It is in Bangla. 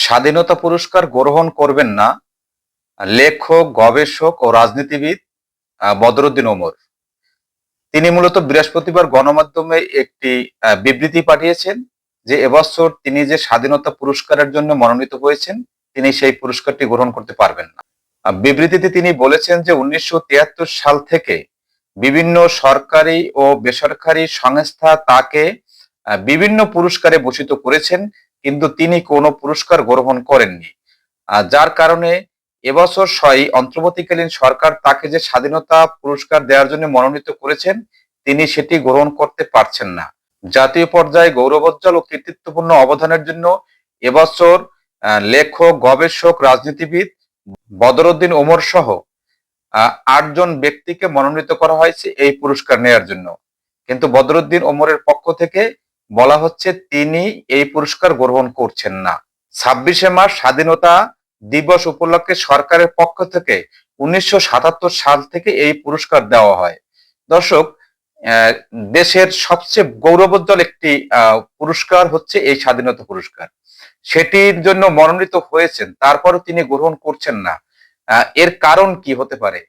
স্বাধীনতা পুরস্কার গ্রহণ করবেন না লেখক, গবেষক ও রাজনীতিবিদ বদরুদ্দিন ওমর। তিনি মূলত বৃহস্পতিবার গণমাধ্যমে একটি বিবৃতি পাঠিয়েছেন যে এবছর তিনি যে স্বাধীনতা পুরস্কারের জন্য মনোনীত হয়েছেন তিনি সেই পুরস্কারটি গ্রহণ করতে পারবেন না। বিবৃতিতে তিনি বলেছেন যে 1973 সাল থেকে বিভিন্ন সরকারি ও বেসরকারি সংস্থা তাকে বিভিন্ন পুরস্কারে ভূষিত করেছেন, কিন্তু তিনি কোনো পুরস্কার গ্রহণ করেননি। যার কারণে এবছর অন্তর্বর্তীকালীন সরকার তাকে যে স্বাধীনতা পুরস্কার দেওয়ার জন্য মনোনীত করেছেন তিনি সেটি গ্রহণ করতে পারছেন না। জাতীয় পর্যায়ে গৌরবোজ্জ্বল ও কৃতিত্বপূর্ণ অবদানের জন্য এবছর লেখক, গবেষক, রাজনীতিবিদ বদরুদ্দিন ওমর সহ ৮ জন ব্যক্তিকে মনোনীত করা হয়েছে এই পুরস্কার নেয়ার জন্য। কিন্তু বদরুদ্দিন ওমরের পক্ষ থেকে বলা হচ্ছে তিনি এই পুরস্কার গ্রহণ করছেন না। ২৬শে মার্চ স্বাধীনতা দিবস উপলক্ষে সরকারের পক্ষ থেকে ১৯৭৭ সাল থেকে এই পুরস্কার দেওয়া হয়। দর্শক, দেশের সবচেয়ে গৌরবোজ্জ্বল একটি পুরস্কার হচ্ছে এই স্বাধীনতা পুরস্কার। সেটির জন্য মনোনীত হয়েছেন, তারপরও তিনি গ্রহণ করছেন না। এর কারণ কি হতে পারে?